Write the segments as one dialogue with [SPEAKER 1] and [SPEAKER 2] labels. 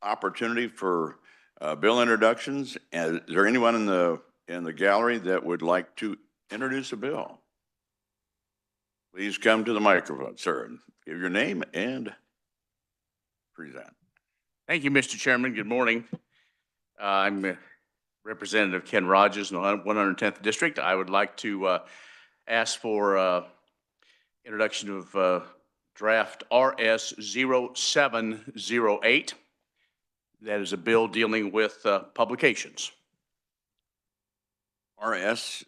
[SPEAKER 1] opportunity for bill introductions. Is there anyone in the gallery that would like to introduce a bill? Please come to the microphone, sir, and give your name and present.
[SPEAKER 2] Thank you, Mr. Chairman. Good morning. I'm Representative Ken Rogers in the 110th District. I would like to ask for introduction of draft RS 0708. That is a bill dealing with publications.
[SPEAKER 1] RS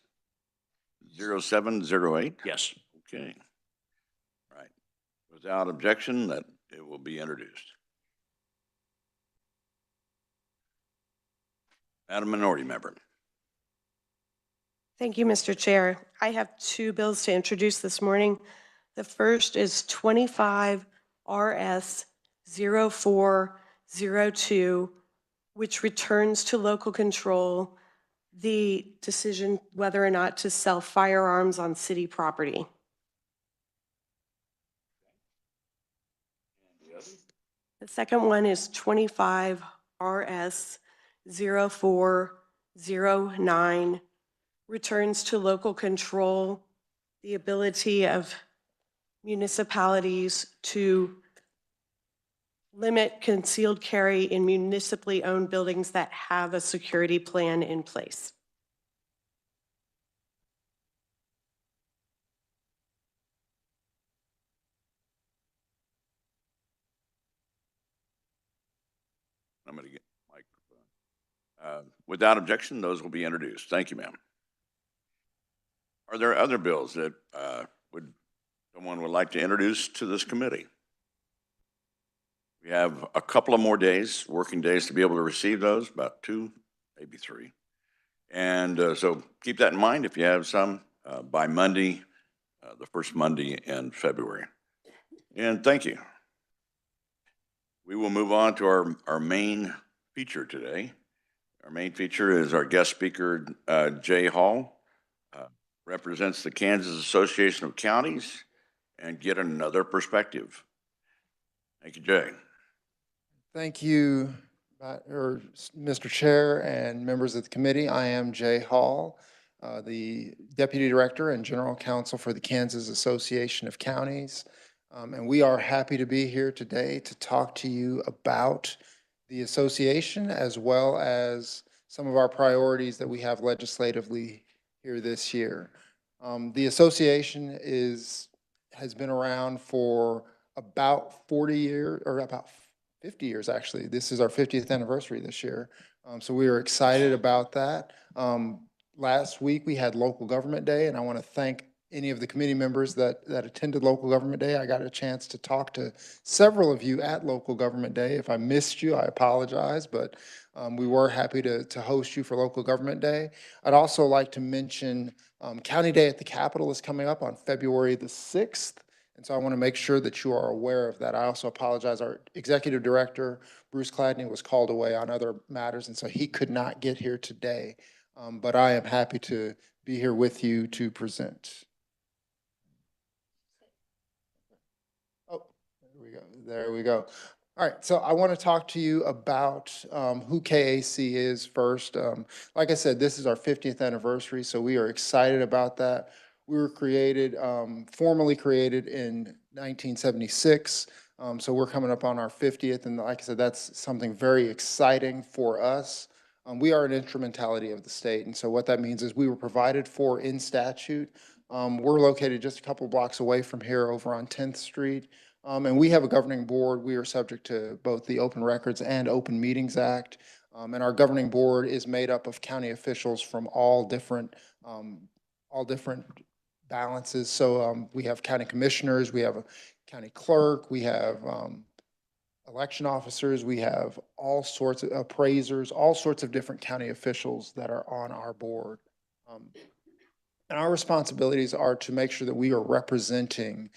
[SPEAKER 1] 0708?
[SPEAKER 2] Yes.
[SPEAKER 1] Okay. Right. Without objection, that it will be introduced. Madam Minority Member.
[SPEAKER 3] Thank you, Mr. Chair. I have two bills to introduce this morning. The first is 25 RS 0402, which returns to local control the decision whether or not to sell firearms on city property. The second one is 25 RS 0409, returns to local control the ability of municipalities to limit concealed carry in municipally owned buildings that have a security plan in place.
[SPEAKER 1] I'm going to get the microphone. Without objection, those will be introduced. Thank you, ma'am. Are there other bills that someone would like to introduce to this committee? We have a couple of more days, working days, to be able to receive those, about 2, maybe 3. And so keep that in mind if you have some by Monday, the first Monday in February. And thank you. We will move on to our main feature today. Our main feature is our guest speaker, Jay Hall, represents the Kansas Association of Counties, and get another perspective. Thank you, Jay.
[SPEAKER 4] Thank you, Mr. Chair and members of the committee. I am Jay Hall, the Deputy Director and General Counsel for the Kansas Association of Counties. And we are happy to be here today to talk to you about the association as well as some of our priorities that we have legislatively here this year. The association has been around for about 40 years, or about 50 years actually. This is our 50th anniversary this year. So we are excited about that. Last week we had Local Government Day, and I want to thank any of the committee members that attended Local Government Day. I got a chance to talk to several of you at Local Government Day. If I missed you, I apologize, but we were happy to host you for Local Government Day. I'd also like to mention County Day at the Capitol is coming up on February the 6th. And so I want to make sure that you are aware of that. I also apologize. Our Executive Director, Bruce Cladney, was called away on other matters, and so he could not get here today. But I am happy to be here with you to present. Oh, there we go. All right, so I want to talk to you about who KAC is first. Like I said, this is our 50th anniversary, so we are excited about that. We were created, formally created in 1976, so we're coming up on our 50th, and like I said, that's something very exciting for us. We are an instrumentality of the state, and so what that means is we were provided for in statute. We're located just a couple blocks away from here over on 10th Street. And we have a governing board. We are subject to both the Open Records and Open Meetings Act. And our governing board is made up of county officials from all different balances. So we have county commissioners, we have a county clerk, we have election officers, we have all sorts of appraisers, all sorts of different county officials that are on our board. And our responsibilities are to make sure that we are representing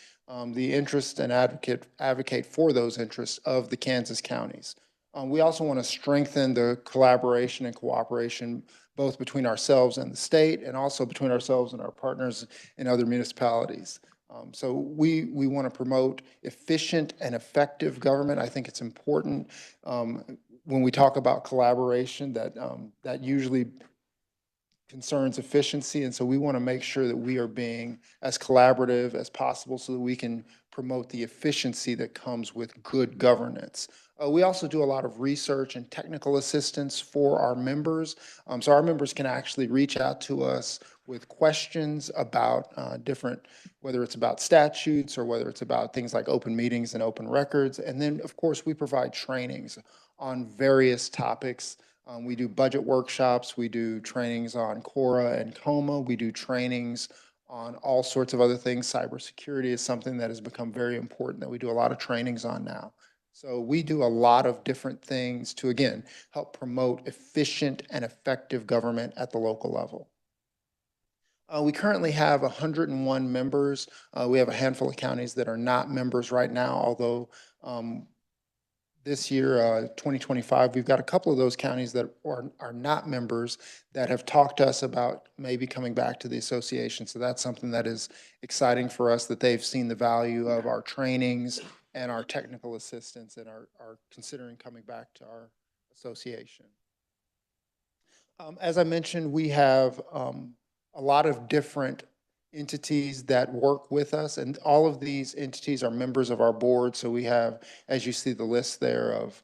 [SPEAKER 4] the interests and advocate for those interests of the Kansas counties. We also want to strengthen the collaboration and cooperation both between ourselves and the state, and also between ourselves and our partners in other municipalities. So we want to promote efficient and effective government. I think it's important when we talk about collaboration that that usually concerns efficiency, and so we want to make sure that we are being as collaborative as possible so that we can promote the efficiency that comes with good governance. We also do a lot of research and technical assistance for our members. So our members can actually reach out to us with questions about different, whether it's about statutes or whether it's about things like open meetings and open records. And then, of course, we provide trainings on various topics. We do budget workshops, we do trainings on CORA and COMA, we do trainings on all sorts of other things. Cybersecurity is something that has become very important that we do a lot of trainings on now. So we do a lot of different things to, again, help promote efficient and effective government at the local level. We currently have 101 members. We have a handful of counties that are not members right now, although this year, 2025, we've got a couple of those counties that are not members that have talked to us about maybe coming back to the association. So that's something that is exciting for us, that they've seen the value of our trainings and our technical assistance and are considering coming back to our association. As I mentioned, we have a lot of different entities that work with us, and all of these entities are members of our board. So we have, as you see the list there, of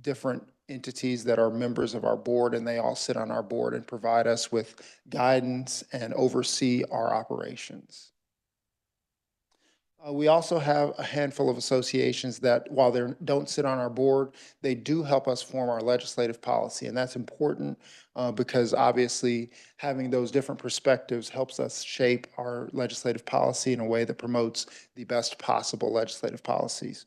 [SPEAKER 4] different entities that are members of our board, and they all sit on our board and provide us with guidance and oversee our operations. We also have a handful of associations that, while they don't sit on our board, they do help us form our legislative policy. And that's important because obviously having those different perspectives helps us shape our legislative policy in a way that promotes the best possible legislative policies.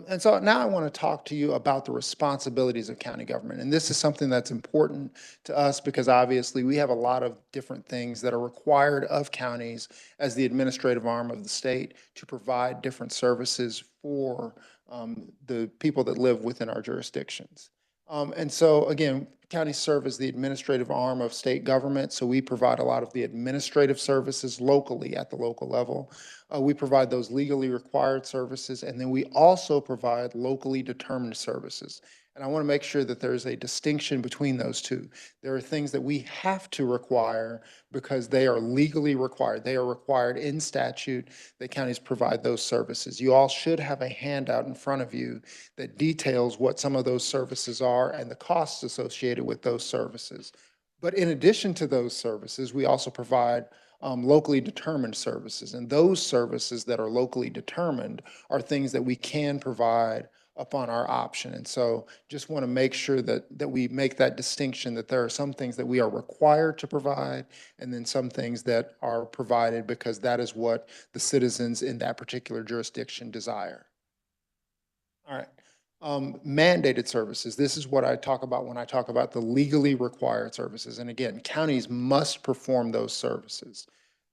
[SPEAKER 4] And so now I want to talk to you about the responsibilities of county government. And this is something that's important to us because obviously we have a lot of different things that are required of counties as the administrative arm of the state to provide different services for the people that live within our jurisdictions. And so again, counties serve as the administrative arm of state government, so we provide a lot of the administrative services locally at the local level. We provide those legally required services, and then we also provide locally determined services. And I want to make sure that there's a distinction between those two. There are things that we have to require because they are legally required. They are required in statute that counties provide those services. You all should have a handout in front of you that details what some of those services are and the costs associated with those services. But in addition to those services, we also provide locally determined services. And those services that are locally determined are things that we can provide upon our option. And so just want to make sure that we make that distinction, that there are some things that we are required to provide and then some things that are provided because that is what the citizens in that particular jurisdiction desire. All right. Mandated services. This is what I talk about when I talk about the legally required services. And again, counties must perform those services.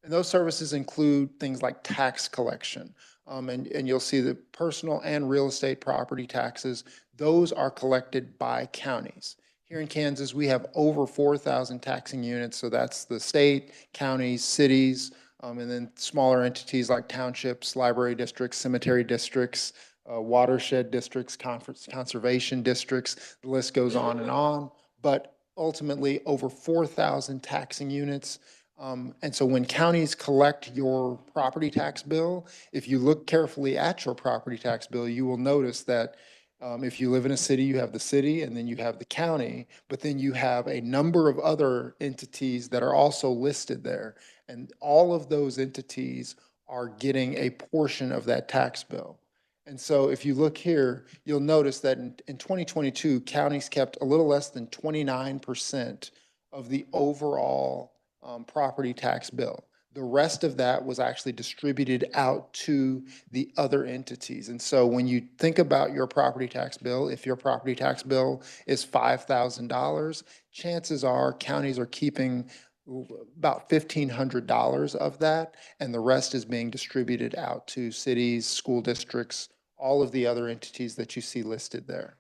[SPEAKER 4] And those services include things like tax collection. And you'll see that personal and real estate property taxes, those are collected by counties. Here in Kansas, we have over 4,000 taxing units. So that's the state, counties, cities, and then smaller entities like townships, library districts, cemetery districts, watershed districts, conservation districts, the list goes on and on. But ultimately, over 4,000 taxing units. And so when counties collect your property tax bill, if you look carefully at your property tax bill, you will notice that if you live in a city, you have the city and then you have the county, but then you have a number of other entities that are also listed there. And all of those entities are getting a portion of that tax bill. And so if you look here, you'll notice that in 2022, counties kept a little less than 29% of the overall property tax bill. The rest of that was actually distributed out to the other entities. And so when you think about your property tax bill, if your property tax bill is $5,000, chances are counties are keeping about $1,500 of that, and the rest is being distributed out to cities, school districts, all of the other entities that you see listed there.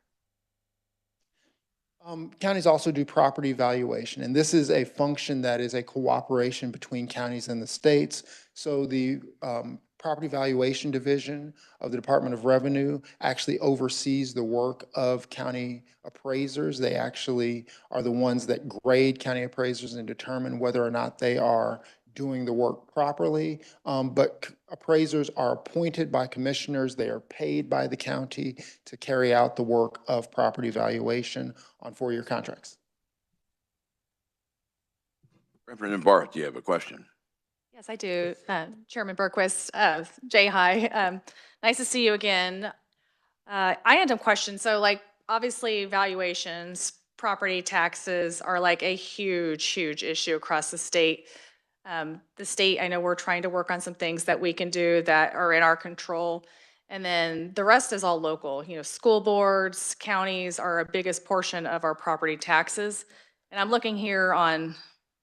[SPEAKER 4] Counties also do property valuation, and this is a function that is a cooperation between counties and the states So the Property Valuation Division of the Department of Revenue actually oversees the work of county appraisers. They actually are the ones that grade county appraisers and determine whether or not they are doing the work properly. But appraisers are appointed by commissioners. They are paid by the county to carry out the work of property valuation on 4-year contracts.
[SPEAKER 1] Representative Barth, you have a question?
[SPEAKER 5] Yes, I do. Chairman Berquist, Jay, hi. Nice to see you again. I had some questions. So like, obviously valuations, property taxes are like a huge, huge issue across the state. The state, I know we're trying to work on some things that we can do that are in our control. And then the rest is all local. You know, school boards, counties are a biggest portion of our property taxes. And I'm looking here on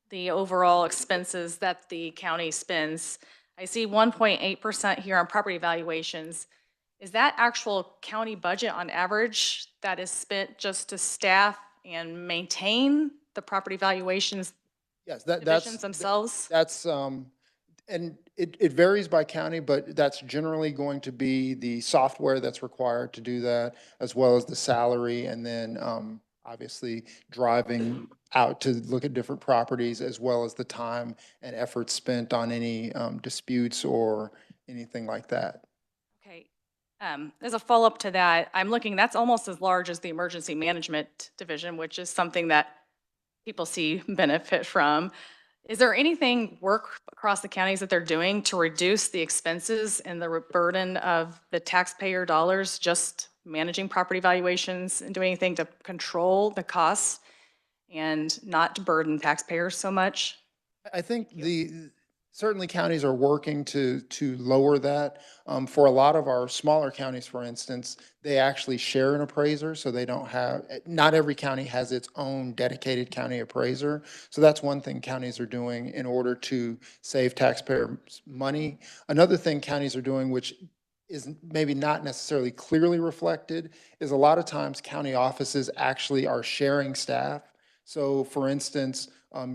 [SPEAKER 5] the overall expenses that the county spends. I see 1.8% here on property valuations. Is that actual county budget on average that is spent just to staff and maintain the property valuations
[SPEAKER 4] Yes,
[SPEAKER 5] divisions themselves?
[SPEAKER 4] That's, and it varies by county, but that's generally going to be the software that's required to do that, as well as the salary, and then obviously driving out to look at different properties, as well as the time and effort spent on any disputes or anything like that.
[SPEAKER 5] Okay. As a follow-up to that, I'm looking, that's almost as large as the emergency management division, which is something that people see benefit from. Is there anything work across the counties that they're doing to reduce the expenses and the burden of the taxpayer dollars just managing property valuations and doing anything to control the costs and not to burden taxpayers so much?
[SPEAKER 4] I think certainly counties are working to lower that. For a lot of our smaller counties, for instance, they actually share an appraiser, so they don't have, not every county has its own dedicated county appraiser. So that's one thing counties are doing in order to save taxpayer money. Another thing counties are doing, which is maybe not necessarily clearly reflected, is a lot of times county offices actually are sharing staff. So for instance,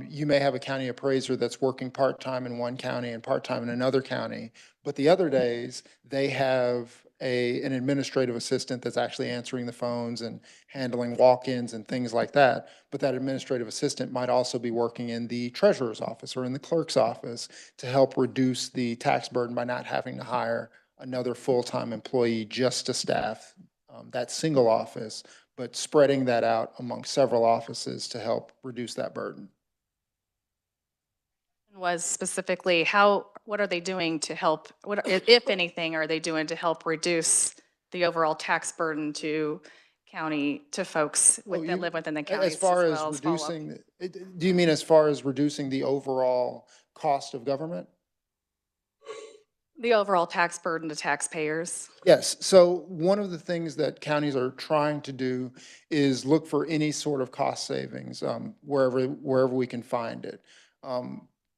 [SPEAKER 4] you may have a county appraiser that's working part-time in one county and part-time in another county, but the other days, they have an administrative assistant that's actually answering the phones and handling walk-ins and things like that. But that administrative assistant might also be working in the treasurer's office or in the clerk's office to help reduce the tax burden by not having to hire another full-time employee just to staff that single office, but spreading that out among several offices to help reduce that burden.
[SPEAKER 5] Was specifically what are they doing to help, what, if anything, are they doing to help reduce the overall tax burden to folks that live within the counties
[SPEAKER 4] As far as
[SPEAKER 5] well
[SPEAKER 4] reducing, do you mean as far as reducing the overall cost of government?
[SPEAKER 5] The overall tax burden to taxpayers?
[SPEAKER 4] Yes, so one of the things that counties are trying to do is look for any sort of cost savings wherever we can find it.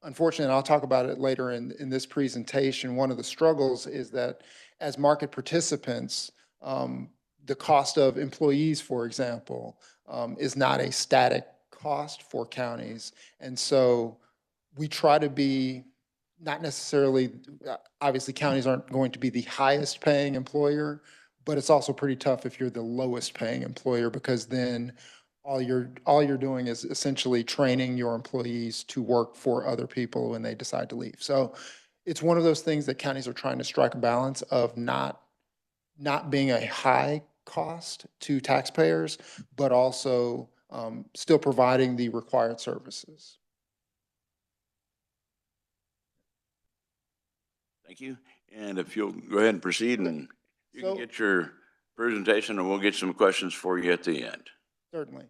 [SPEAKER 4] Unfortunately, and I'll talk about it later in this presentation, one of the struggles is that as market participants, the cost of employees, for example, is not a static cost for counties. And so we try to be not necessarily, obviously counties aren't going to be the highest paying employer, but it's also pretty tough if you're the lowest paying employer, because then all you're doing is essentially training your employees to work for other people when they decide to leave. So it's one of those things that counties are trying to strike a balance of not being a high cost to taxpayers, but also still providing the required services.
[SPEAKER 1] Thank you. And if you'll go ahead and proceed, and you can get your presentation, and we'll get some questions for you at the end.
[SPEAKER 4] Certainly.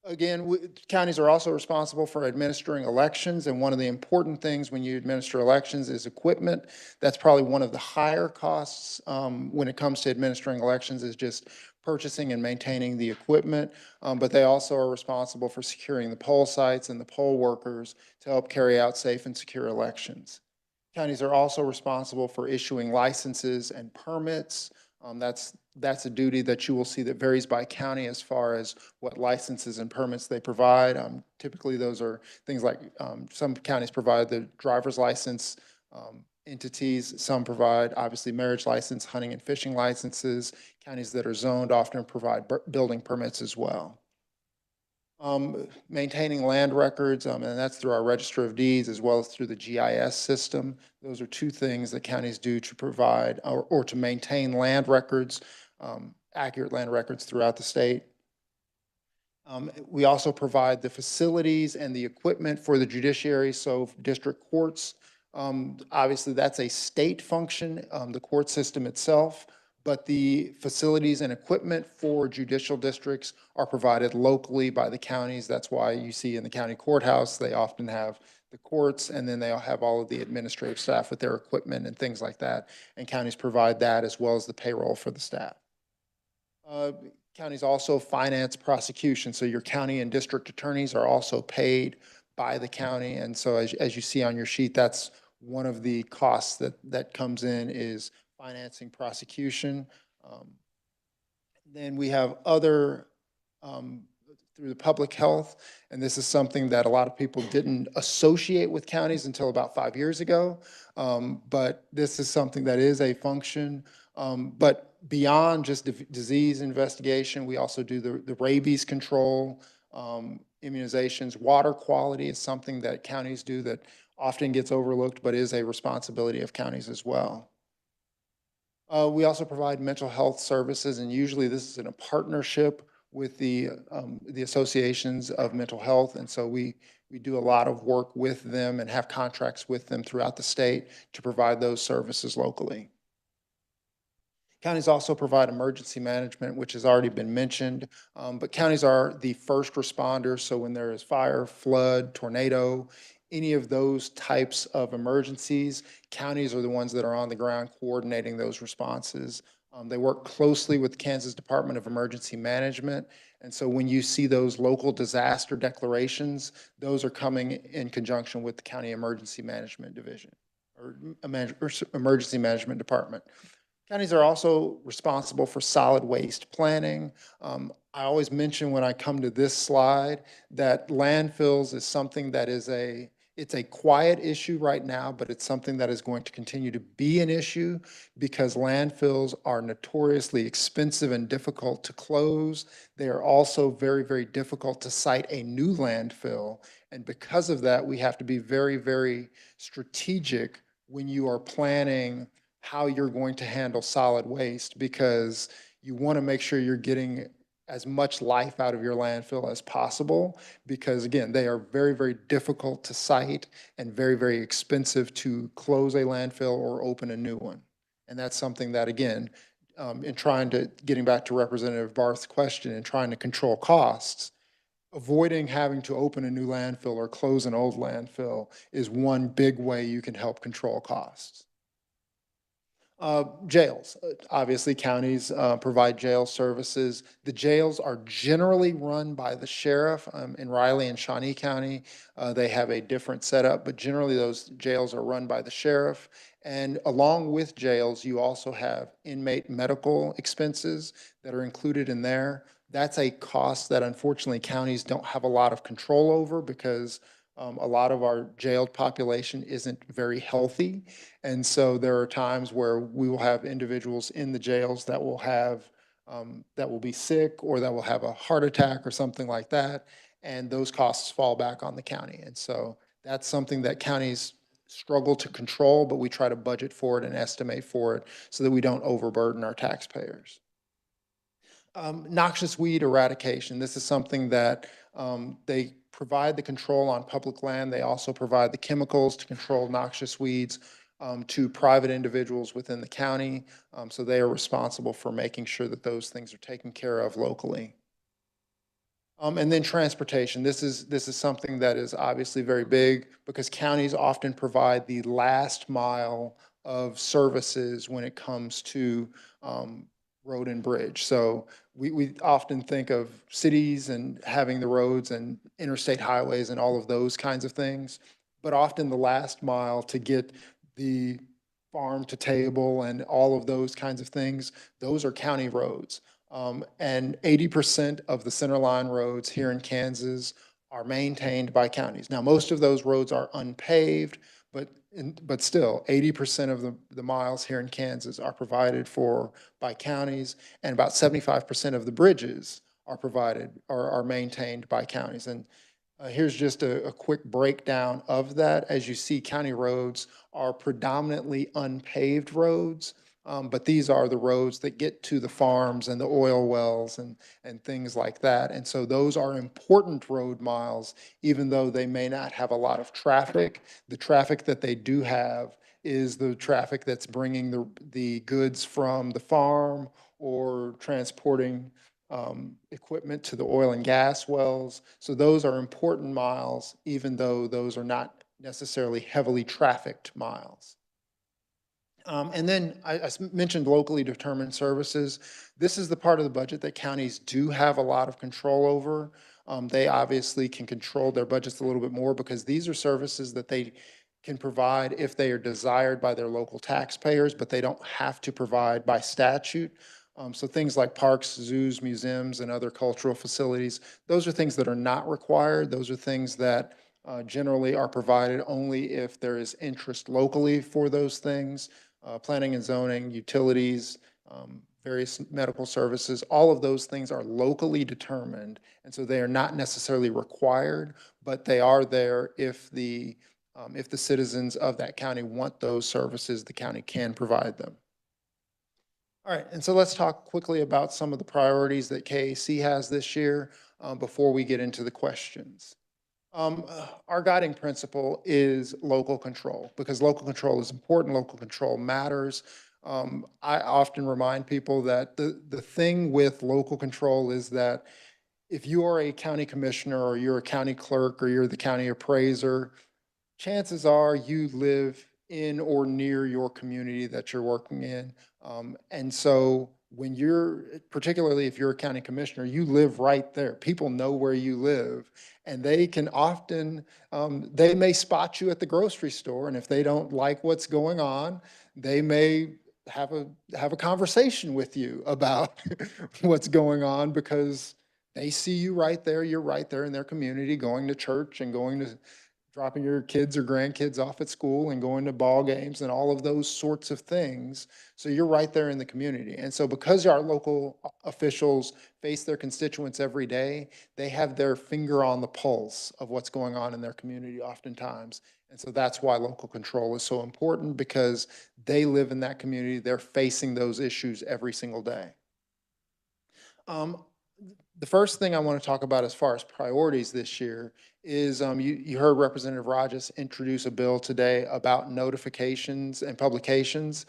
[SPEAKER 4] Again, counties are also responsible for administering elections, and one of the important things when you administer elections is equipment. That's probably one of the higher costs when it comes to administering elections, is just purchasing and maintaining the equipment. But they also are responsible for securing the poll sites and the poll workers to help carry out safe and secure elections. Counties are also responsible for issuing licenses and permits That's a duty that you will see that varies by county as far as what licenses and permits they provide. Typically, those are things like, some counties provide the driver's license entities, some provide obviously marriage license, hunting and fishing licenses. Counties that are zoned often provide building permits as well. Maintaining land records, and that's through our Register of Deeds as well as through the GIS system. Those are two things that counties do to provide or to maintain land records, accurate land records throughout the state. We also provide the facilities and the equipment for the judiciary, so district courts. Obviously, that's a state function, the court system itself, but the facilities and equipment for judicial districts are provided locally by the counties. That's why you see in the county courthouse, they often have the courts, and then they'll have all of the administrative staff with their equipment and things like that. And counties provide that as well as the payroll for the staff. Counties also finance prosecution, so your county and district attorneys are also paid by the county. And so as you see on your sheet, that's one of the costs that comes in is financing prosecution. Then we have other, through the public health, and this is something that a lot of people didn't associate with counties until about 5 years ago. But this is something that is a function. But beyond just disease investigation, we also do the rabies control, immunizations. Water quality is something that counties do that often gets overlooked, but is a responsibility of counties as well. We also provide mental health services, and usually this is in a partnership with the associations of mental health. And so we do a lot of work with them and have contracts with them throughout the state to provide those services locally. Counties also provide emergency management, which has already been mentioned, but counties are the first responders. So when there is fire, flood, tornado, any of those types of emergencies, counties are the ones that are on the ground coordinating those responses. They work closely with Kansas Department of Emergency Management. And so when you see those local disaster declarations, those are coming in conjunction with the County Emergency Management Division or Emergency Management Department. Counties are also responsible for solid waste planning. I always mention when I come to this slide that landfills is something that is it's a quiet issue right now, but it's something that is going to continue to be an issue because landfills are notoriously expensive and difficult to close. They are also very, very difficult to site a new landfill. And because of that, we have to be very, very strategic when you are planning how you're going to handle solid waste, because you want to make sure you're getting as much life out of your landfill as possible, because again, they are very, very difficult to site and very, very expensive to close a landfill or open a new one. And that's something that, again, getting back to Representative Barth's question and trying to control costs, avoiding having to open a new landfill or close an old landfill is one big way you can help control costs. Jails. Obviously, counties provide jail services. The jails are generally run by the sheriff. In Riley and Shawnee County, they have a different setup, but generally those jails are run by the sheriff. And along with jails, you also have inmate medical expenses that are included in there. That's a cost that unfortunately counties don't have a lot of control over because a lot of our jailed population isn't very healthy. And so there are times where we will have individuals in the jails that will be sick or that will have a heart attack or something like that. And those costs fall back on the county. And so that's something that counties struggle to control, but we try to budget for it and estimate for it so that we don't overburden our taxpayers. Noxious weed eradication. This is something that they provide the control on public land. They also provide the chemicals to control noxious weeds to private individuals within the county. So they are responsible for making sure that those things are taken care of locally. And then transportation. This is something that is obviously very big because counties often provide the last mile of services when it comes to road and bridge. So we often think of cities and having the roads and interstate highways and all of those kinds of things, but often the last mile to get the farm to table and all of those kinds of things, those are county roads. And 80% of the centerline roads here in Kansas are maintained by counties. Now, most of those roads are unpaved, but still, 80% of the miles here in Kansas are provided for by counties, and about 75% of the bridges are provided, are maintained by counties. And here's just a quick breakdown of that. As you see, county roads are predominantly unpaved roads, but these are the roads that get to the farms and the oil wells and things like that. And so those are important road miles, even though they may not have a lot of traffic. The traffic that they do have is the traffic that's bringing the goods from the farm or transporting equipment to the oil and gas wells. So those are important miles, even though those are not necessarily heavily trafficked miles. And then I mentioned locally determined services. This is the part of the budget that counties do have a lot of control over. They obviously can control their budgets a little bit more because these are services that they can provide if they are desired by their local taxpayers, but they don't have to provide by statute. So things like parks, zoos, museums, and other cultural facilities, those are things that are not required. Those are things that generally are provided only if there is interest locally for those things. Planning and zoning, utilities, various medical services, all of those things are locally determined. And so they are not necessarily required, but they are there if the citizens of that county want those services, the county can provide them. All right, and so let's talk quickly about some of the priorities that KAC has this year before we get into the questions. Our guiding principle is local control, because local control is important, local control matters. I often remind people that the thing with local control is that if you are a county commissioner or you're a county clerk or you're the county appraiser, chances are you live in or near your community that you're working in. And so when particularly if you're a county commissioner, you live right there. People know where you live, and they can often, they may spot you at the grocery store, and if they don't like what's going on, they may have a conversation with you about what's going on because they see you right there. You're right there in their community, going to church and dropping your kids or grandkids off at school and going to ball games and all of those sorts of things. So you're right there in the community. And so because our local officials face their constituents every day, they have their finger on the pulse of what's going on in their community oftentimes. And so that's why local control is so important, because they live in that community. They're facing those issues every single day. The first thing I want to talk about as far as priorities this year is you heard Representative Rogers introduce a bill today about notifications and publications.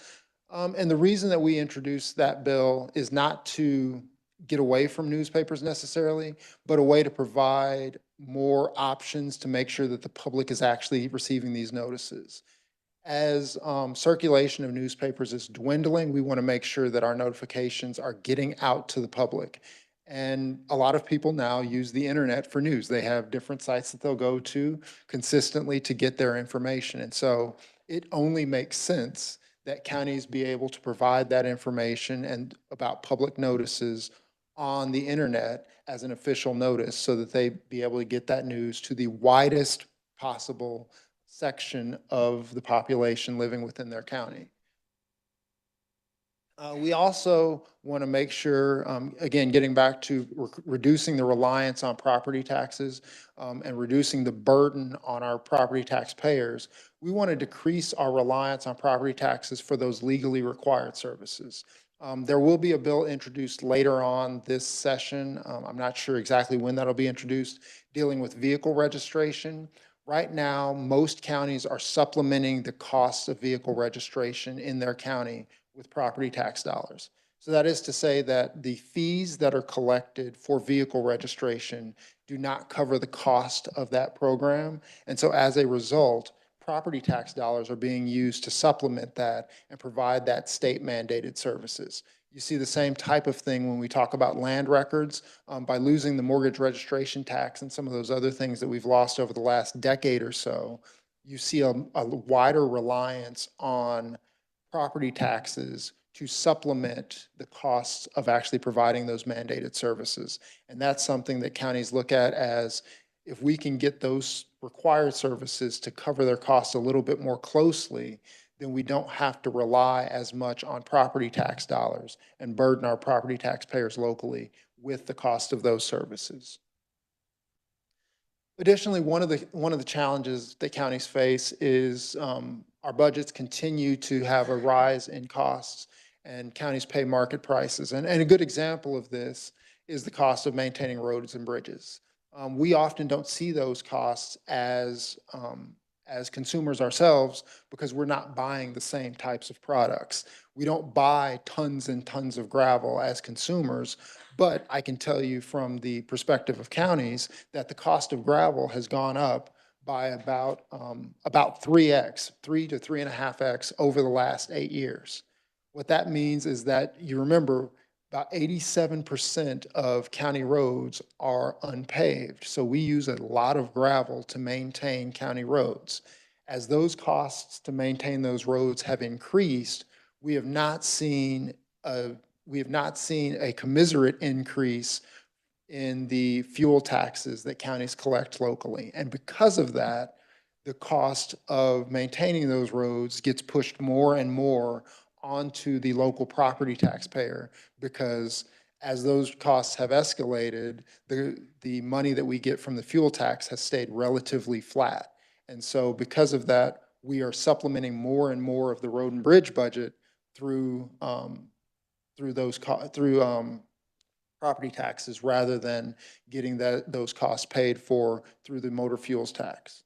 [SPEAKER 4] And the reason that we introduced that bill is not to get away from newspapers necessarily, but a way to provide more options to make sure that the public is actually receiving these notices. As circulation of newspapers is dwindling, we want to make sure that our notifications are getting out to the public. And a lot of people now use the internet for news. They have different sites that they'll go to consistently to get their information. And so it only makes sense that counties be able to provide that information and about public notices on the internet as an official notice, so that they be able to get that news to the widest possible section of the population living within their county. We also want to make sure, again, getting back to reducing the reliance on property taxes and reducing the burden on our property taxpayers, we want to decrease our reliance on property taxes for those legally required services. There will be a bill introduced later on this session. I'm not sure exactly when that'll be introduced, dealing with vehicle registration. Right now, most counties are supplementing the cost of vehicle registration in their county with property tax dollars. So that is to say that the fees that are collected for vehicle registration do not cover the cost of that program. And so as a result, property tax dollars are being used to supplement that and provide that state mandated services. You see the same type of thing when we talk about land records. By losing the mortgage registration tax and some of those other things that we've lost over the last decade or so, you see a wider reliance on property taxes to supplement the costs of actually providing those mandated services. And that's something that counties look at as, if we can get those required services to cover their costs a little bit more closely, then we don't have to rely as much on property tax dollars and burden our property taxpayers locally with the cost of those services. Additionally, one of the challenges that counties face is our budgets continue to have a rise in costs, and counties pay market prices. And a good example of this is the cost of maintaining roads and bridges. We often don't see those costs as consumers ourselves, because we're not buying the same types of products. We don't buy tons and tons of gravel as consumers, but I can tell you from the perspective of counties that the cost of gravel has gone up by about 3x, 3 to 3.5x over the last 8 years. What that means is that, you remember, about 87% of county roads are unpaved. So we use a lot of gravel to maintain county roads. As those costs to maintain those roads have increased, we have not seen a commiserate increase in the fuel taxes that counties collect locally. And because of that, the cost of maintaining those roads gets pushed more and more onto the local property taxpayer, because as those costs have escalated, the money that we get from the fuel tax has stayed relatively flat. And so because of that, we are supplementing more and more of the road and bridge budget through property taxes, rather than getting those costs paid for through the motor fuels tax.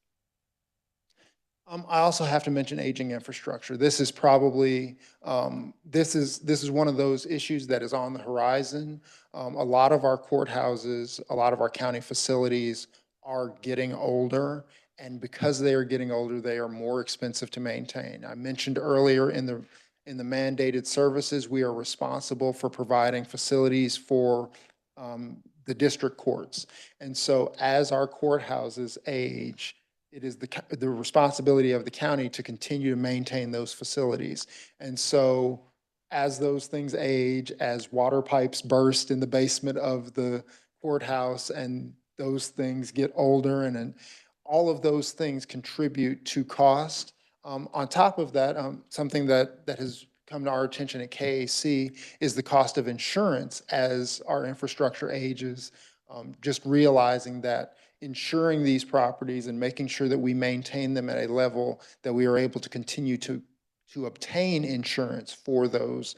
[SPEAKER 4] I also have to mention aging infrastructure. This is probably, this is one of those issues that is on the horizon. A lot of our courthouses, a lot of our county facilities are getting older, and because they are getting older, they are more expensive to maintain. I mentioned earlier in the mandated services, we are responsible for providing facilities for the district courts. And so as our courthouses age, it is the responsibility of the county to continue to maintain those facilities. And so as those things age, as water pipes burst in the basement of the courthouse, and those things get older, and all of those things contribute to cost. On top of that, something that has come to our attention at KAC is the cost of insurance as our infrastructure ages. Just realizing that insuring these properties and making sure that we maintain them at a level that we are able to continue to obtain insurance for those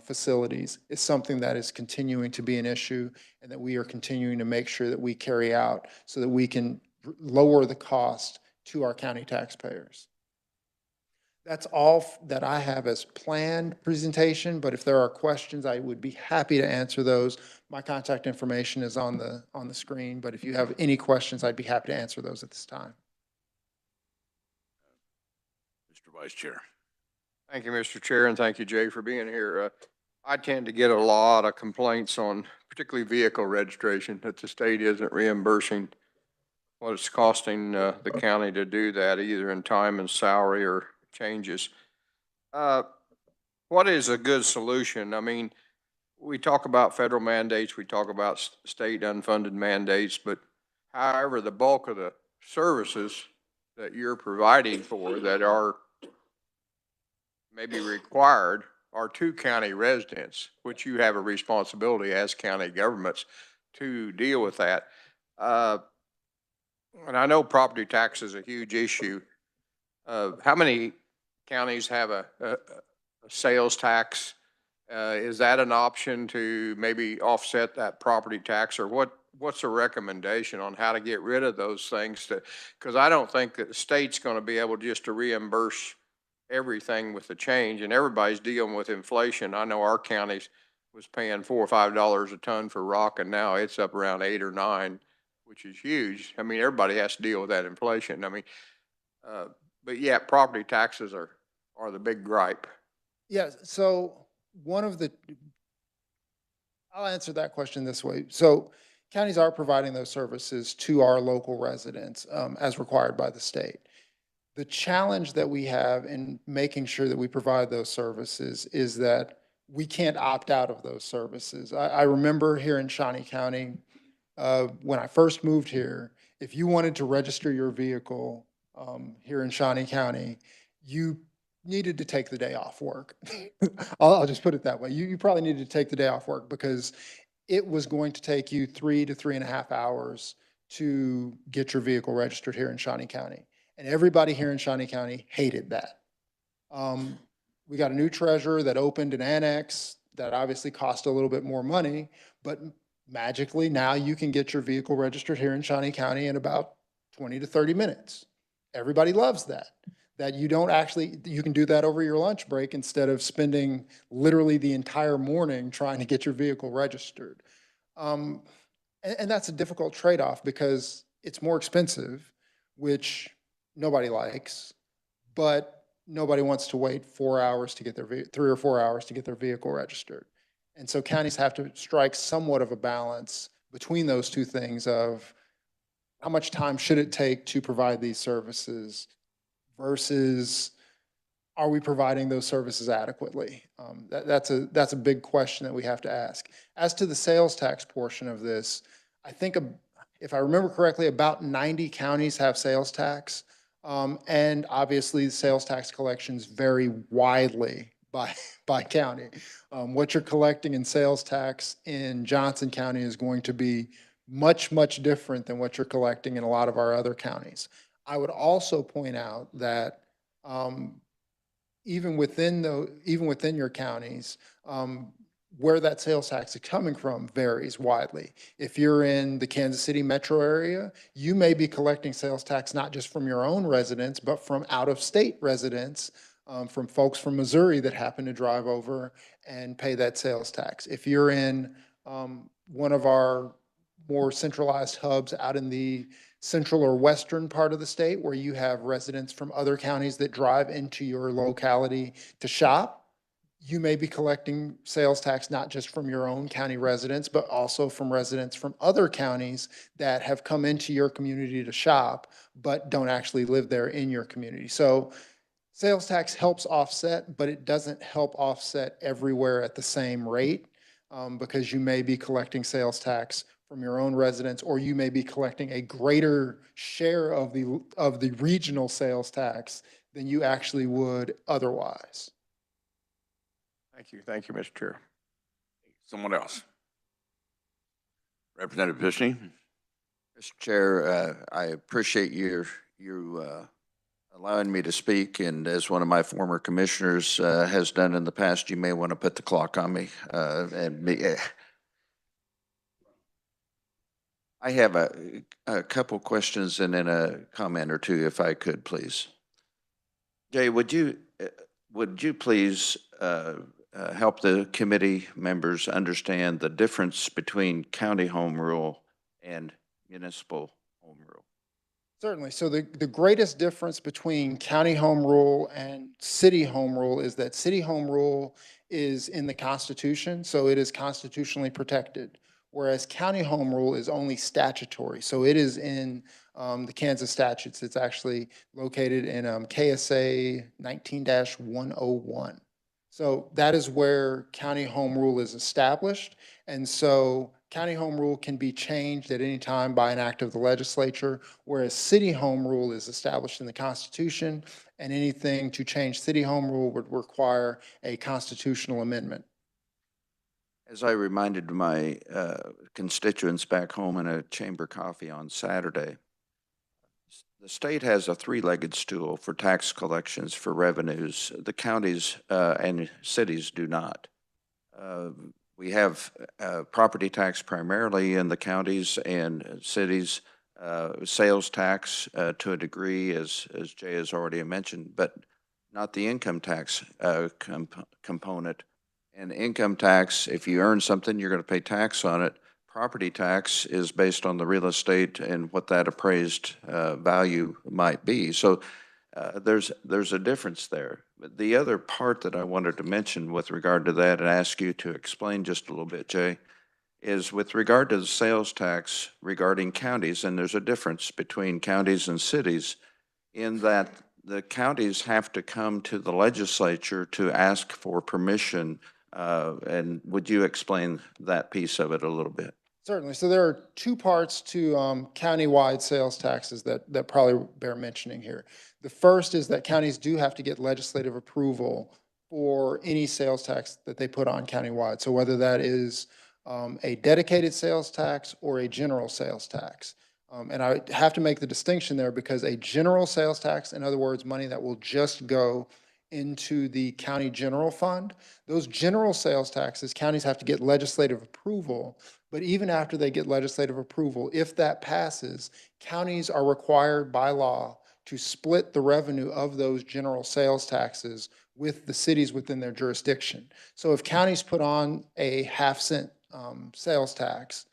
[SPEAKER 4] facilities is something that is continuing to be an issue, and that we are continuing to make sure that we carry out so that we can lower the cost to our county taxpayers. That's all that I have as planned presentation, but if there are questions, I would be happy to answer those. My contact information is on the screen, but if you have any questions, I'd be happy to answer those at this time.
[SPEAKER 1] Mr. Vice Chair.
[SPEAKER 6] Thank you, Mr. Chair, and thank you, Jay, for being here. I tend to get a lot of complaints on particularly vehicle registration, that the state isn't reimbursing what it's costing the county to do that, either in time and salary or changes. What is a good solution? I mean, we talk about federal mandates, we talk about state unfunded mandates, but however, the bulk of the services that you're providing for that are maybe required are to county residents, which you have a responsibility as county governments to deal with that. And I know property tax is a huge issue. How many counties have a sales tax? Is that an option to maybe offset that property tax, or what's a recommendation on how to get rid of those things? Because I don't think that the state's going to be able just to reimburse everything with the change, and everybody's dealing with inflation. I know our counties was paying $4 or $5 a ton for rock, and now it's up around 8 or 9, which is huge. I mean, everybody has to deal with that inflation. I mean, but yeah, property taxes are the big gripe.
[SPEAKER 4] Yeah, so I'll answer that question this way. So counties are providing those services to our local residents as required by the state. The challenge that we have in making sure that we provide those services is that we can't opt out of those services. I remember here in Shawnee County, when I first moved here, if you wanted to register your vehicle here in Shawnee County, you needed to take the day off work. I'll just put it that way. You probably needed to take the day off work because it was going to take you 3 to 3.5 hours to get your vehicle registered here in Shawnee County. And everybody here in Shawnee County hated that. We got a new treasurer that opened an annex that obviously cost a little bit more money, but magically now you can get your vehicle registered here in Shawnee County in about 20 to 30 minutes. Everybody loves that. That you don't actually, you can do that over your lunch break instead of spending literally the entire morning trying to get your vehicle registered. And that's a difficult trade-off because it's more expensive, which nobody likes, but nobody wants to wait 4 hours to get their, 3 or 4 hours to get their vehicle registered. And so counties have to strike somewhat of a balance between those two things of how much time should it take to provide these services versus are we providing those services adequately? That's a big question that we have to ask. As to the sales tax portion of this, I think if I remember correctly, about 90 counties have sales tax. And obviously, the sales tax collections vary widely by county. What you're collecting in sales tax in Johnson County is going to be much, much different than what you're collecting in a lot of our other counties. I would also point out that even within your counties, where that sales tax is coming from varies widely. If you're in the Kansas City metro area, you may be collecting sales tax not just from your own residents, but from out-of-state residents, from folks from Missouri that happen to drive over and pay that sales tax. If you're in one of our more centralized hubs out in the central or western part of the state where you have residents from other counties that drive into your locality to shop, you may be collecting sales tax not just from your own county residents, but also from residents from other counties that have come into your community to shop, but don't actually live there in your community. So sales tax helps offset, but it doesn't help offset everywhere at the same rate because you may be collecting sales tax from your own residents, or you may be collecting a greater share of the regional sales tax than you actually would otherwise.
[SPEAKER 6] Thank you, Mr. Chair.
[SPEAKER 1] Someone else. Representative Pishney?
[SPEAKER 7] Mr. Chair, I appreciate you allowing me to speak, and as one of my former commissioners has done in the past, you may want to put the clock on me. I have a couple questions and then a comment or two, if I could, please. Jay, would you please help the committee members understand the difference between county home rule and municipal home rule?
[SPEAKER 4] Certainly. So the greatest difference between county home rule and city home rule is that city home rule is in the Constitution, so it is constitutionally protected, whereas county home rule is only statutory. So it is in the Kansas statutes. It's actually located in KSA 19-101. So that is where county home rule is established. And so county home rule can be changed at any time by an act of the legislature, whereas city home rule is established in the Constitution, and anything to change city home rule would require a constitutional amendment.
[SPEAKER 7] As I reminded my constituents back home in a chamber coffee on Saturday, the state has a three-legged stool for tax collections for revenues. The counties and cities do not. We have property tax primarily in the counties and cities, sales tax to a degree, as Jay has already mentioned, but not the income tax component. And income tax, if you earn something, you're going to pay tax on it. Property tax is based on the real estate and what that appraised value might be. So there's a difference there. But the other part that I wanted to mention with regard to that and ask you to explain just a little bit, Jay, is with regard to the sales tax regarding counties, and there's a difference between counties and cities in that the counties have to come to the legislature to ask for permission. And would you explain that piece of it a little bit?
[SPEAKER 4] Certainly. So there are two parts to countywide sales taxes that probably bear mentioning here. The first is that counties do have to get legislative approval for any sales tax that they put on countywide. So whether that is a dedicated sales tax or a general sales tax. And I have to make the distinction there because a general sales tax, in other words, money that will just go into the county general fund, those general sales taxes, counties have to get legislative approval. But even after they get legislative approval, if that passes, counties are required by law to split the revenue of those general sales taxes with the cities within their jurisdiction. So if counties put on a half-cent sales tax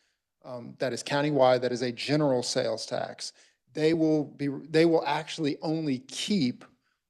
[SPEAKER 4] that is countywide, that is a general sales tax, they will actually only keep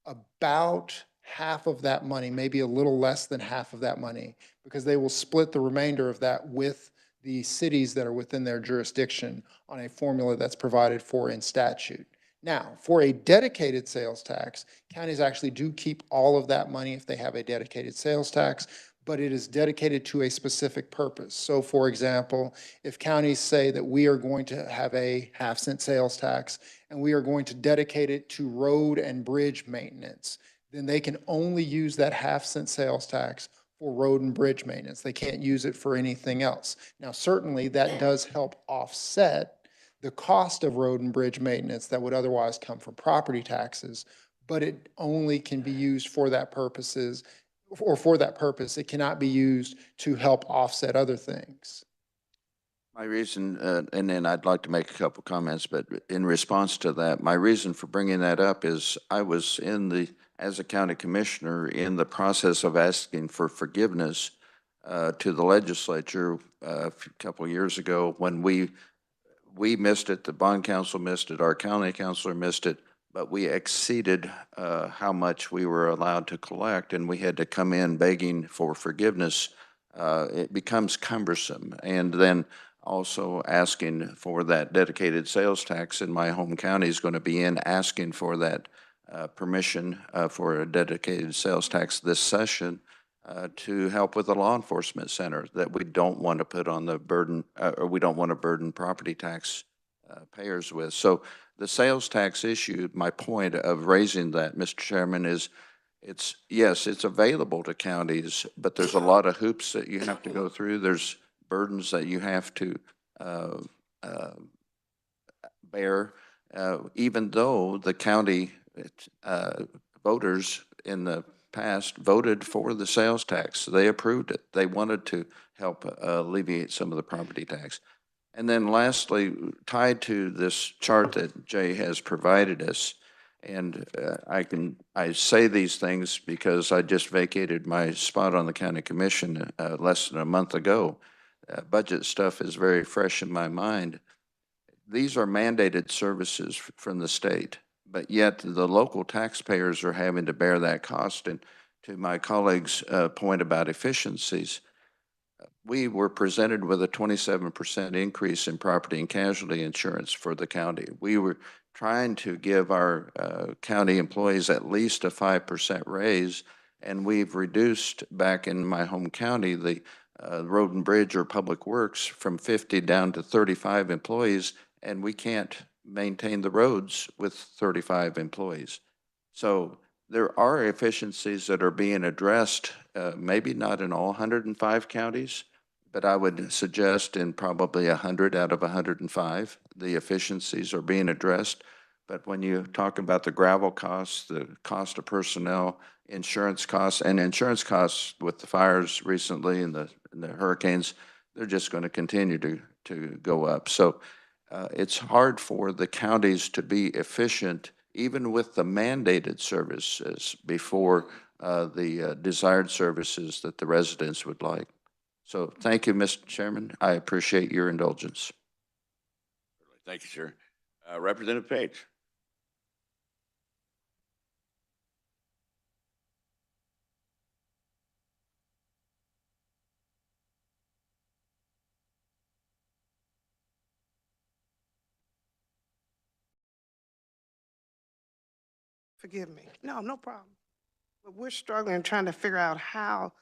[SPEAKER 4] about half of that money, maybe a little less than half of that money, because they will split the remainder of that with the cities that are within their jurisdiction on a formula that's provided for in statute. Now, for a dedicated sales tax, counties actually do keep all of that money if they have a dedicated sales tax, but it is dedicated to a specific purpose. So for example, if counties say that we are going to have a half-cent sales tax and we are going to dedicate it to road and bridge maintenance, then they can only use that half-cent sales tax for road and bridge maintenance. They can't use it for anything else. Now, certainly that does help offset the cost of road and bridge maintenance that would otherwise come from property taxes, but it only can be used for that purposes, or for that purpose. It cannot be used to help offset other things.
[SPEAKER 7] My reason, and then I'd like to make a couple comments, but in response to that, my reason for bringing that up is I was as a county commissioner, in the process of asking for forgiveness to the legislature a couple of years ago when we missed it, the bond council missed it, our county councilor missed it, but we exceeded how much we were allowed to collect, and we had to come in begging for forgiveness. It becomes cumbersome. And then also asking for that dedicated sales tax in my home county is going to be in asking for that permission for a dedicated sales tax this session to help with the law enforcement center that we don't want to put on the burden, or we don't want to burden property tax payers with. So the sales tax issue, my point of raising that, Mr. Chairman, is yes, it's available to counties, but there's a lot of hoops that you have to go through. There's burdens that you have to bear, even though the county voters in the past voted for the sales tax. They approved it. They wanted to help alleviate some of the property tax. And then lastly, tied to this chart that Jay has provided us, and I say these things because I just vacated my spot on the county commission less than a month ago. Budget stuff is very fresh in my mind. These are mandated services from the state, but yet the local taxpayers are having to bear that cost. And to my colleague's point about efficiencies, we were presented with a 27% increase in property and casualty insurance for the county. We were trying to give our county employees at least a 5% raise, and we've reduced, back in my home county, the road and bridge or public works from 50 down to 35 employees, and we can't maintain the roads with 35 employees. So there are efficiencies that are being addressed, maybe not in all 105 counties, but I would suggest in probably 100 out of 105, the efficiencies are being addressed. But when you talk about the gravel costs, the cost of personnel, insurance costs with the fires recently and the hurricanes, they're just going to continue to go up. So it's hard for the counties to be efficient, even with the mandated services, before the desired services that the residents would like. So thank you, Mr. Chairman. I appreciate your indulgence.
[SPEAKER 1] Thank you, sir. Representative Page.
[SPEAKER 8] Forgive me. No, no problem. But we're struggling trying to figure out how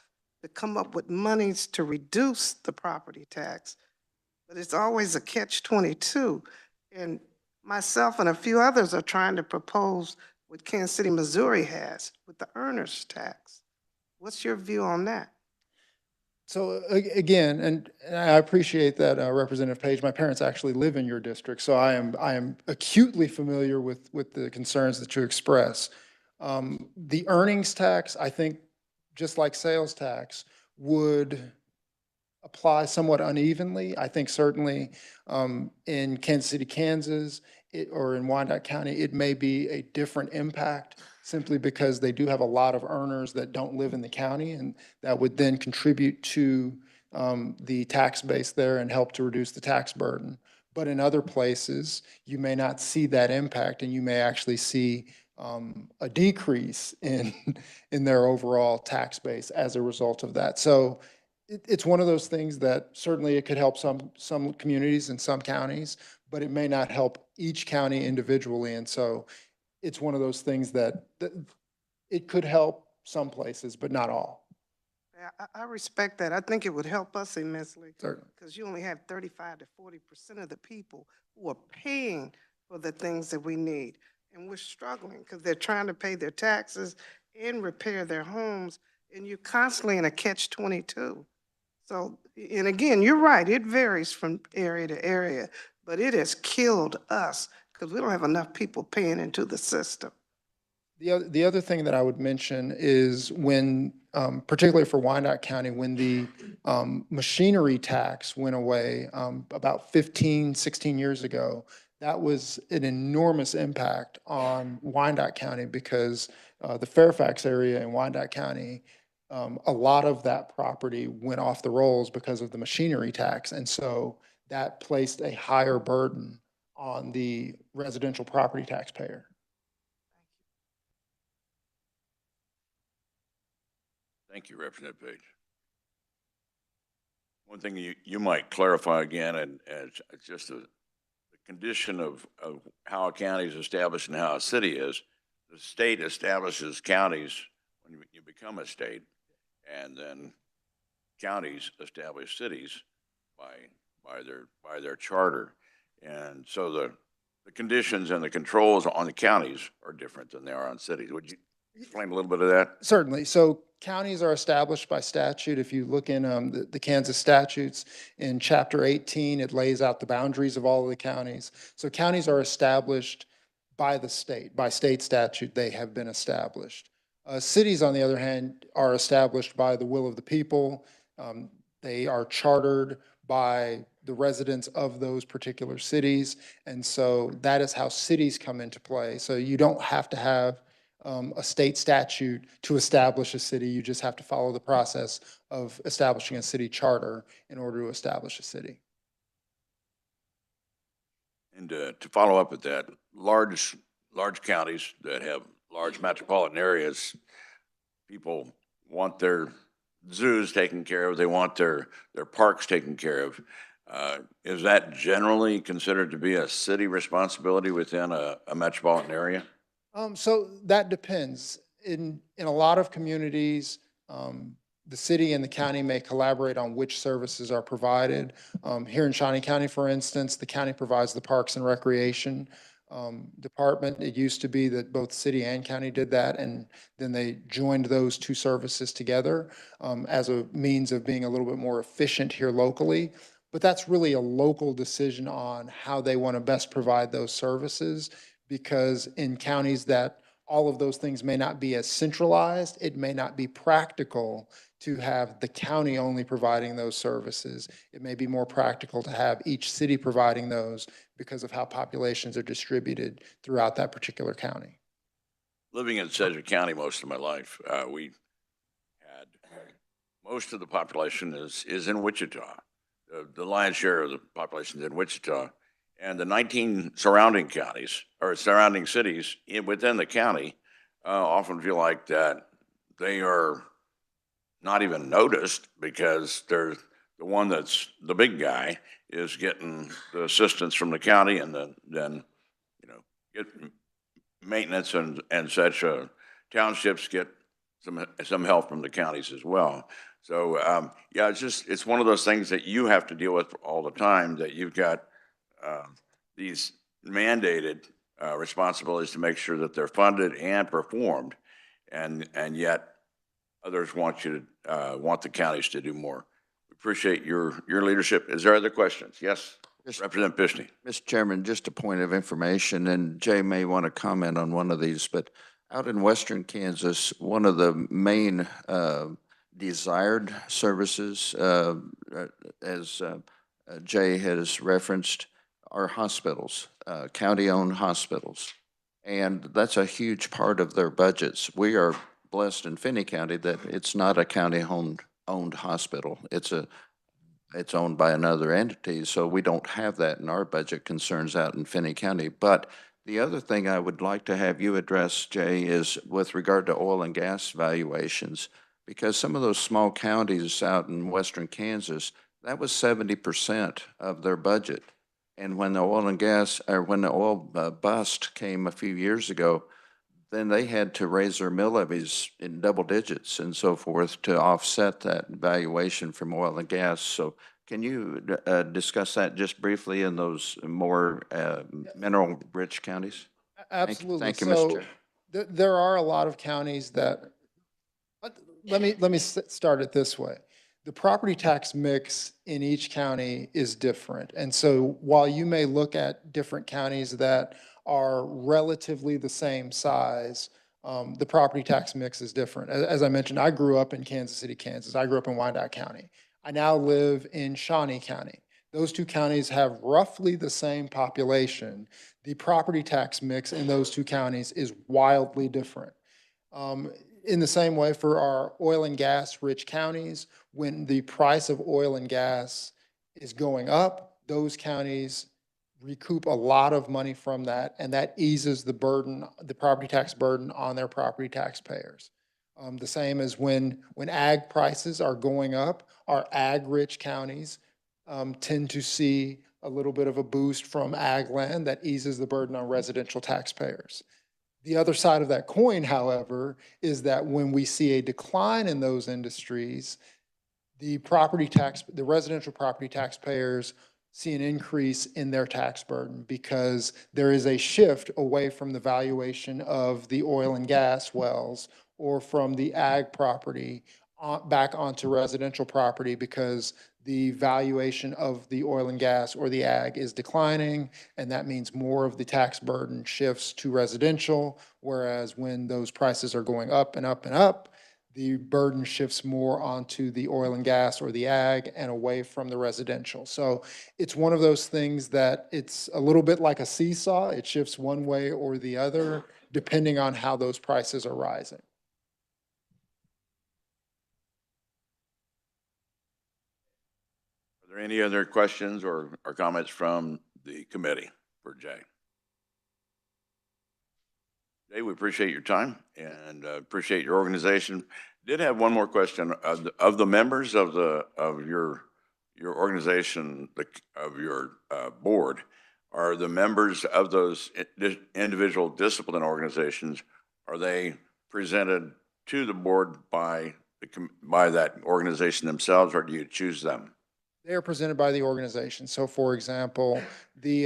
[SPEAKER 8] to come up with monies to reduce the property tax. But it's always a catch-22. And myself and a few others are trying to propose what Kansas City, Missouri has with the earner's tax. What's your view on that?
[SPEAKER 4] So again, and I appreciate that, Representative Page. My parents actually live in your district, so I am acutely familiar with the concerns that you express. The earnings tax, I think, just like sales tax, would apply somewhat unevenly. I think certainly in Kansas City, Kansas, or in Wyandotte County, it may be a different impact simply because they do have a lot of earners that don't live in the county, and that would then contribute to the tax base there and help to reduce the tax burden. But in other places, you may not see that impact, and you may actually see a decrease in their overall tax base as a result of that. So it's one of those things that certainly it could help some communities and some counties, but it may not help each county individually. And so it's one of those things that it could help some places, but not all.
[SPEAKER 8] Yeah, I respect that. I think it would help us immensely.
[SPEAKER 4] Certainly.
[SPEAKER 8] Because you only have 35 to 40% of the people who are paying for the things that we need. And we're struggling because they're trying to pay their taxes and repair their homes, and you're constantly in a catch-22. So, and again, you're right, it varies from area to area, but it has killed us because we don't have enough people paying into the system.
[SPEAKER 4] The other thing that I would mention is when, particularly for Wyandotte County, when the machinery tax went away about 15, 16 years ago, that was an enormous impact on Wyandotte County because the Fairfax area in Wyandotte County, a lot of that property went off the rolls because of the machinery tax. And so that placed a higher burden on the residential property taxpayer.
[SPEAKER 1] Thank you, Representative Page. One thing you might clarify again, and it's just the condition of how a county is established and how a city is. The state establishes counties when you become a state, and then counties establish cities by their charter. And so the conditions and the controls on the counties are different than they are on cities. Would you explain a little bit of that?
[SPEAKER 4] Certainly. So counties are established by statute. If you look in the Kansas statutes, in Chapter 18, it lays out the boundaries of all of the counties. So counties are established by the state. By state statute, they have been established. Cities, on the other hand, are established by the will of the people. They are chartered by the residents of those particular cities. And so that is how cities come into play. So you don't have to have a state statute to establish a city. You just have to follow the process of establishing a city charter in order to establish a city.
[SPEAKER 1] And to follow up with that, large counties that have large metropolitan areas, people want their zoos taken care of. They want their parks taken care of. Is that generally considered to be a city responsibility within a metropolitan area?
[SPEAKER 4] So that depends. In a lot of communities, the city and the county may collaborate on which services are provided. Here in Shawnee County, for instance, the county provides the Parks and Recreation Department. It used to be that both city and county did that, and then they joined those two services together as a means of being a little bit more efficient here locally. But that's really a local decision on how they want to best provide those services, because in counties that all of those things may not be as centralized, it may not be practical to have the county only providing those services. It may be more practical to have each city providing those because of how populations are distributed throughout that particular county.
[SPEAKER 1] Living in Sedgwick County most of my life, we had most of the population is in Wichita. The lion's share of the population is in Wichita. And the 19 surrounding counties or surrounding cities within the county often feel like that they are not even noticed because they're the one that's the big guy is getting the assistance from the county, and then maintenance and such, townships get some help from the counties as well. So, yeah, it's one of those things that you have to deal with all the time, that you've got, these mandated, responsibilities to make sure that they're funded and performed. And yet others want you to, want the counties to do more. We appreciate your leadership. Is there other questions? Yes,
[SPEAKER 7] Yes.
[SPEAKER 1] Representative Pishney.
[SPEAKER 7] Mr. Chairman, just a point of information, and Jay may want to comment on one of these, but out in western Kansas, one of the main desired services, as Jay has referenced, are hospitals, county-owned hospitals. And that's a huge part of their budgets. We are blessed in Finney County that it's not a county-owned hospital. It's owned by another entity, so we don't have that in our budget concerns out in Finney County. But the other thing I would like to have you address, Jay, is with regard to oil and gas valuations, because some of those small counties out in western Kansas, that was 70% of their budget. And when the oil bust came a few years ago, then they had to raise their mill levies in double digits and so forth to offset that valuation from oil and gas. So can you discuss that just briefly in those more mineral-rich counties?
[SPEAKER 4] Absolutely.
[SPEAKER 7] Thank you, Mr. Chair.
[SPEAKER 4] There are a lot of counties that, let me start it this way. The property tax mix in each county is different. And so while you may look at different counties that are relatively the same size, the property tax mix is different. As I mentioned, I grew up in Kansas City, Kansas. I grew up in Wyandotte County. I now live in Shawnee County. Those two counties have roughly the same population. The property tax mix in those two counties is wildly different. In the same way, for our oil and gas rich counties, when the price of oil and gas is going up, those counties recoup a lot of money from that, and that eases the burden, the property tax burden on their property taxpayers. The same as when ag prices are going up, our ag-rich counties tend to see a little bit of a boost from ag land that eases the burden on residential taxpayers. The other side of that coin, however, is that when we see a decline in those industries, the residential property taxpayers see an increase in their tax burden because there is a shift away from the valuation of the oil and gas wells or from the ag property back onto residential property because the valuation of the oil and gas or the ag is declining, and that means more of the tax burden shifts to residential, whereas when those prices are going up and up and up, the burden shifts more onto the oil and gas or the ag and away from the residential. So it's one of those things that it's a little bit like a seesaw. It shifts one way or the other, depending on how those prices are rising.
[SPEAKER 1] Are there any other questions or comments from the committee for Jay? Jay, we appreciate your time and appreciate your organization. Did have one more question. Of the members of your organization, of your board, are the members of those individual discipline organizations, are they presented to the board by that organization themselves, or do you choose them?
[SPEAKER 4] They are presented by the organization. So for example, the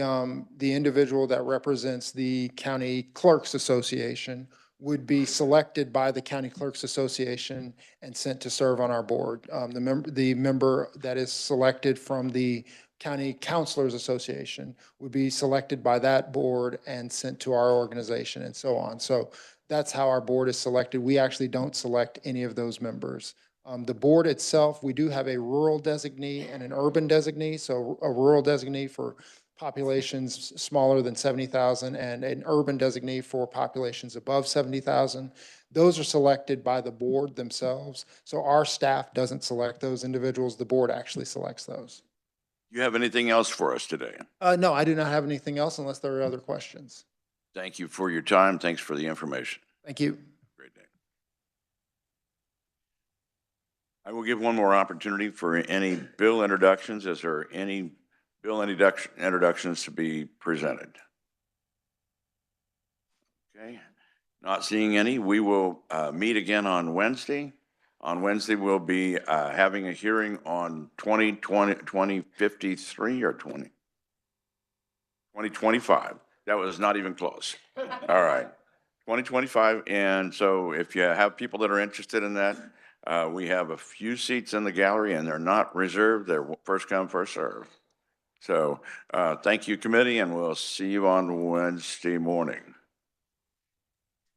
[SPEAKER 4] individual that represents the County Clerks Association would be selected by the County Clerks Association and sent to serve on our board. The member that is selected from the County Counselors Association would be selected by that board and sent to our organization and so on. So that's how our board is selected. We actually don't select any of those members. The board itself, we do have a rural designee and an urban designee. So a rural designee for populations smaller than 70,000 and an urban designee for populations above 70,000. Those are selected by the board themselves. So our staff doesn't select those individuals. The board actually selects those.
[SPEAKER 1] You have anything else for us today?
[SPEAKER 4] No, I do not have anything else unless there are other questions.
[SPEAKER 1] Thank you for your time. Thanks for the information.
[SPEAKER 4] Thank you.
[SPEAKER 1] Great day. I will give one more opportunity for any bill introductions. Is there any bill introductions to be presented? Okay, not seeing any. We will meet again on Wednesday. On Wednesday, we'll be having a hearing on 2053 or 2025. That was not even close. All right, 2025. And so if you have people that are interested in that, we have a few seats in the gallery and they're not reserved. They're first come, first served. So thank you, committee, and we'll see you on Wednesday morning.